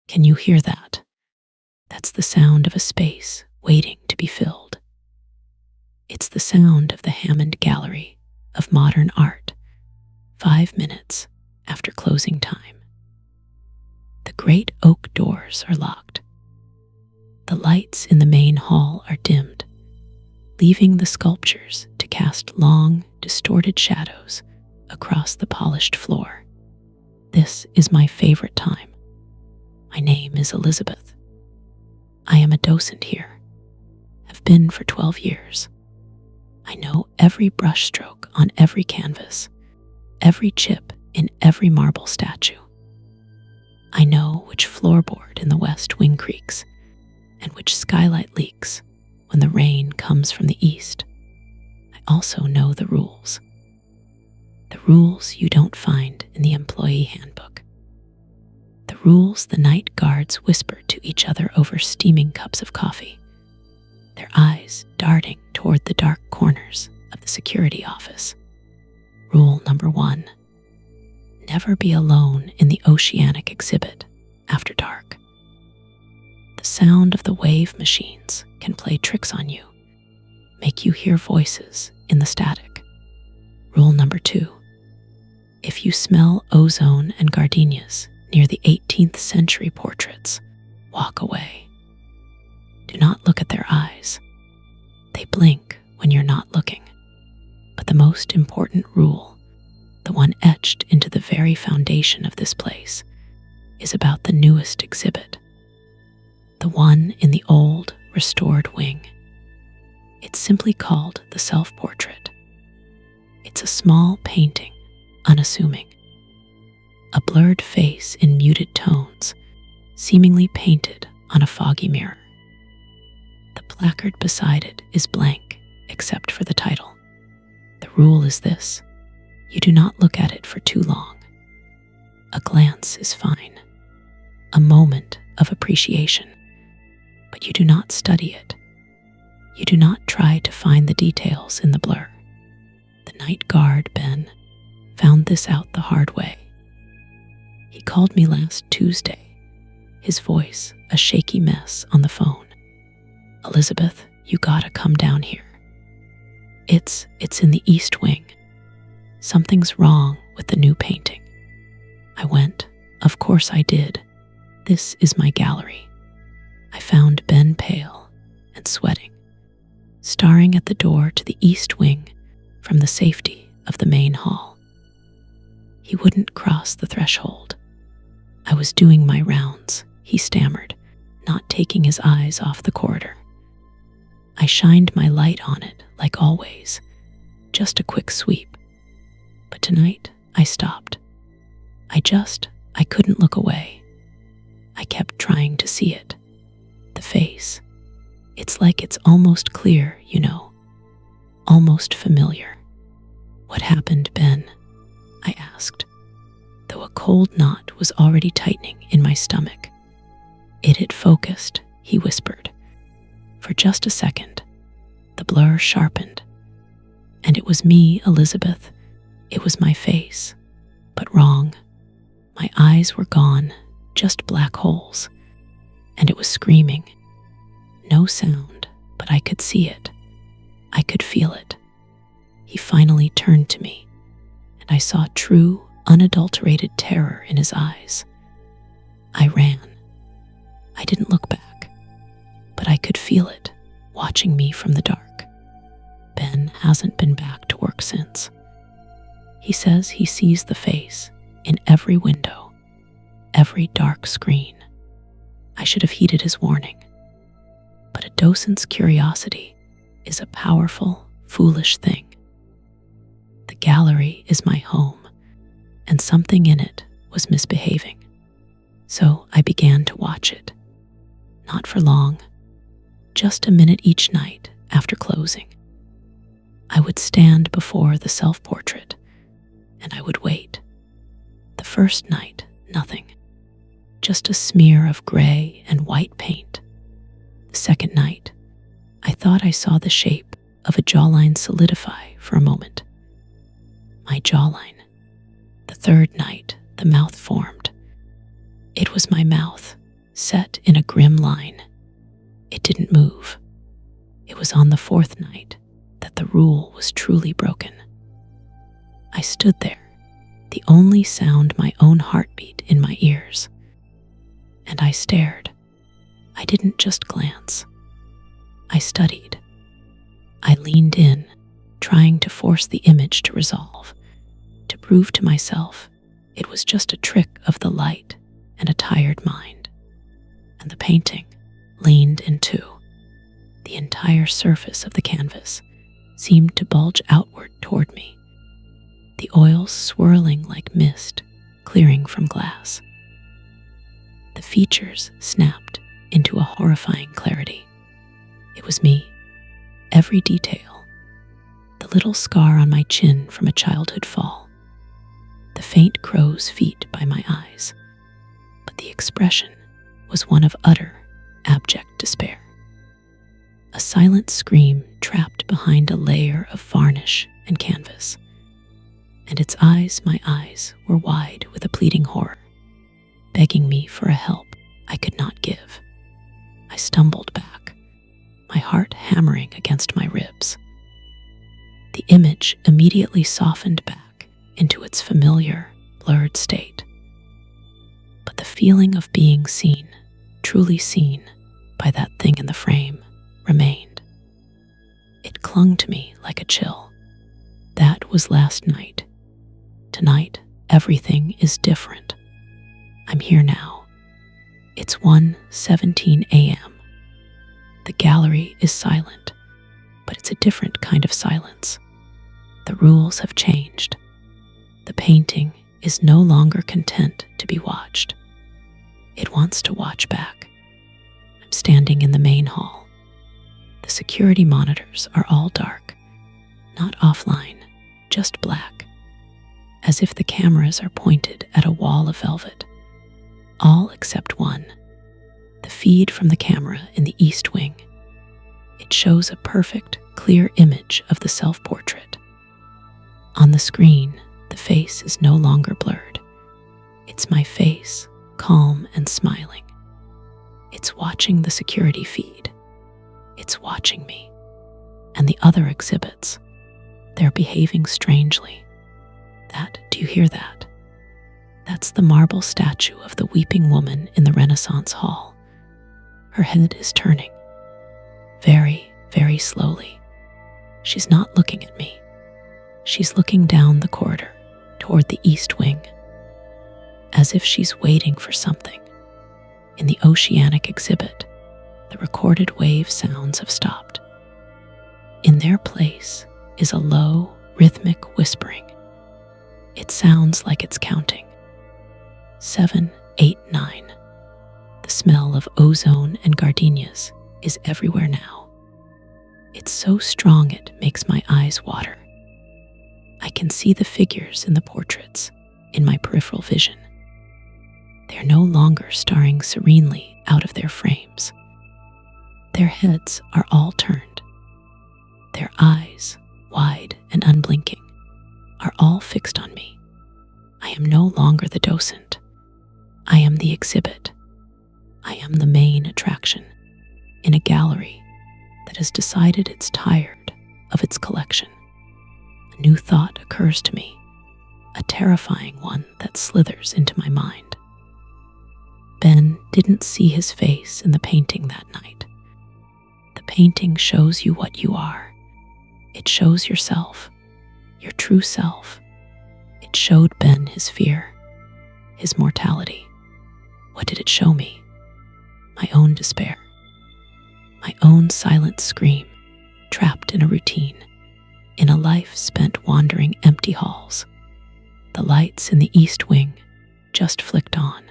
Can you hear that? That's the sound of a space waiting to be filled. It's the sound of the Hammond Gallery of Modern Art, 5 minutes after closing time. The great oak doors are locked. The lights in the main hall are dimmed, leaving the sculptures to cast long, distorted shadows across the polished floor. This is my favorite time. My name is Elizabeth. I am a docent here, have been for 12 years. I know every brushstroke on every canvas, every chip in every marble statue. I know which floorboard in the West Wing creaks and which skylight leaks when the rain comes from the east. I also know the rules. The rules you don't find in the employee handbook. The rules the night guards whisper to each other over steaming cups of coffee, their eyes darting toward the dark corners of the security office. Rule number 1. Never be alone in the oceanic exhibit after dark. The sound of the wave machines can play tricks on you, make you hear voices in the static. Rule number 2. If you smell ozone and gardenias near the 18th century portraits, walk away. Do not look at their eyes. They blink when you're not looking. But the most important rule, the one etched into the very foundation of this place, is about the newest exhibit. The one in the old, restored wing. It's simply called the self-portrait. It's a small painting, unassuming. A blurred face in muted tones, seemingly painted on a foggy mirror. The placard beside it is blank, except for the title. The rule is this: you do not look at it for too long. A glance is fine, a moment of appreciation, but you do not study it. You do not try to find the details in the blur. The night guard, Ben, found this out the hard way. He called me last Tuesday, his voice a shaky mess on the phone. Elizabeth, you gotta come down here. It's in the East Wing. Something's wrong with the new painting. I went. Of course I did. This is my gallery. I found Ben pale and sweating, staring at the door to the East Wing from the safety of the main hall. He wouldn't cross the threshold. I was doing my rounds, he stammered, not taking his eyes off the corridor. I shined my light on it, like always, just a quick sweep. But tonight, I stopped. I couldn't look away. I kept trying to see it. The face. It's like it's almost clear, you know. Almost familiar. What happened, Ben? I asked, though a cold knot was already tightening in my stomach. It had focused, he whispered. For just a second, the blur sharpened. And it was me, Elizabeth. It was my face. But wrong. My eyes were gone, just black holes. And it was screaming. No sound, but I could see it. I could feel it. He finally turned to me, and I saw true, unadulterated terror in his eyes. I ran. I didn't look back, but I could feel it, watching me from the dark. Ben hasn't been back to work since. He says he sees the face in every window, every dark screen. I should have heeded his warning. But a docent's curiosity is a powerful, foolish thing. The gallery is my home, and something in it was misbehaving. So I began to watch it. Not for long, just a minute each night after closing. I would stand before the self-portrait, and I would wait. The first night, nothing. Just a smear of gray and white paint. The second night, I thought I saw the shape of a jawline solidify for a moment. My jawline. The third night, the mouth formed. It was my mouth, set in a grim line. It didn't move. It was on the fourth night that the rule was truly broken. I stood there, the only sound my own heartbeat in my ears. And I stared. I didn't just glance. I studied. I leaned in, trying to force the image to resolve, to prove to myself it was just a trick of the light and a tired mind. And the painting leaned in two. The entire surface of the canvas seemed to bulge outward toward me, the oils swirling like mist clearing from glass. The features snapped into a horrifying clarity. It was me, every detail. The little scar on my chin from a childhood fall, the faint crow's feet by my eyes, but the expression was one of utter, abject despair. A silent scream trapped behind a layer of varnish and canvas, and its eyes, my eyes, were wide with a pleading horror, begging me for a help I could not give. I stumbled back, my heart hammering against my ribs. The image immediately softened back into its familiar, blurred state. But the feeling of being seen, truly seen, by that thing in the frame remained. It clung to me like a chill. That was last night. Tonight, everything is different. I'm here now. It's 1:17 a.m. The gallery is silent, but it's a different kind of silence. The rules have changed. The painting is no longer content to be watched. It wants to watch back. I'm standing in the main hall. The security monitors are all dark, not offline, just black, as if the cameras are pointed at a wall of velvet. All except one, the feed from the camera in the East Wing. It shows a perfect, clear image of the self-portrait. On the screen, the face is no longer blurred. It's my face, calm and smiling. It's watching the security feed. It's watching me. And the other exhibits, they're behaving strangely. Do you hear that? That's the marble statue of the weeping woman in the Renaissance Hall. Her head is turning. Very, very slowly. She's not looking at me. She's looking down the corridor toward the East Wing, as if she's waiting for something. In the oceanic exhibit, the recorded wave sounds have stopped. In their place is a low, rhythmic whispering. It sounds like it's counting. 7, 8, 9. The smell of ozone and gardenias is everywhere now. It's so strong it makes my eyes water. I can see the figures in the portraits in my peripheral vision. They're no longer staring serenely out of their frames. Their heads are all turned. Their eyes, wide and unblinking, are all fixed on me. I am no longer the docent. I am the exhibit. I am the main attraction in a gallery that has decided it's tired of its collection. A new thought occurs to me, a terrifying one that slithers into my mind. Ben didn't see his face in the painting that night. The painting shows you what you are. It shows yourself, your true self. It showed Ben his fear, his mortality. What did it show me? My own despair. My own silent scream, trapped in a routine, in a life spent wandering empty halls. The lights in the East Wing just flicked on.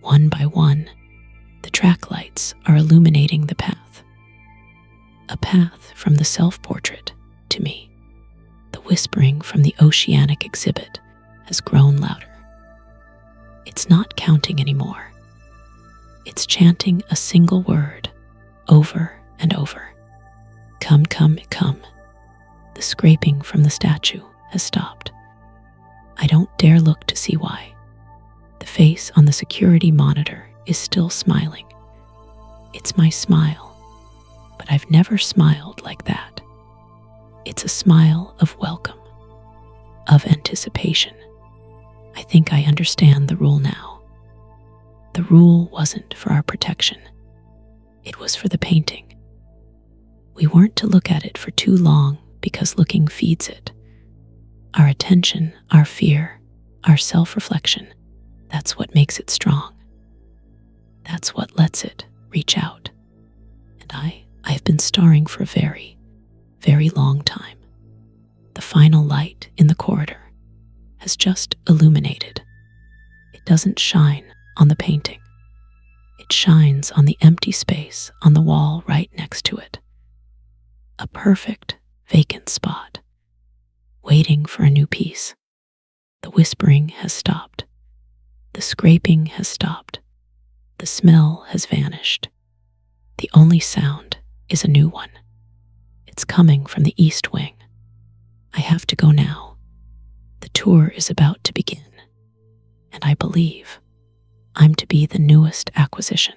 One by one, the track lights are illuminating the path. A path from the self-portrait to me. The whispering from the oceanic exhibit has grown louder. It's not counting anymore. It's chanting a single word over and over. Come, come, come. The scraping from the statue has stopped. I don't dare look to see why. The face on the security monitor is still smiling. It's my smile, but I've never smiled like that. It's a smile of welcome, of anticipation. I think I understand the rule now. The rule wasn't for our protection. It was for the painting. We weren't to look at it for too long because looking feeds it. Our attention, our fear, our self-reflection, that's what makes it strong. That's what lets it reach out. And I've been starring for a very, very long time. The final light in the corridor has just illuminated. It doesn't shine on the painting. It shines on the empty space on the wall right next to it. A perfect vacant spot, waiting for a new piece. The whispering has stopped. The scraping has stopped. The smell has vanished. The only sound is a new one. It's coming from the east wing. I have to go now. The tour is about to begin, and I believe I'm to be the newest acquisition.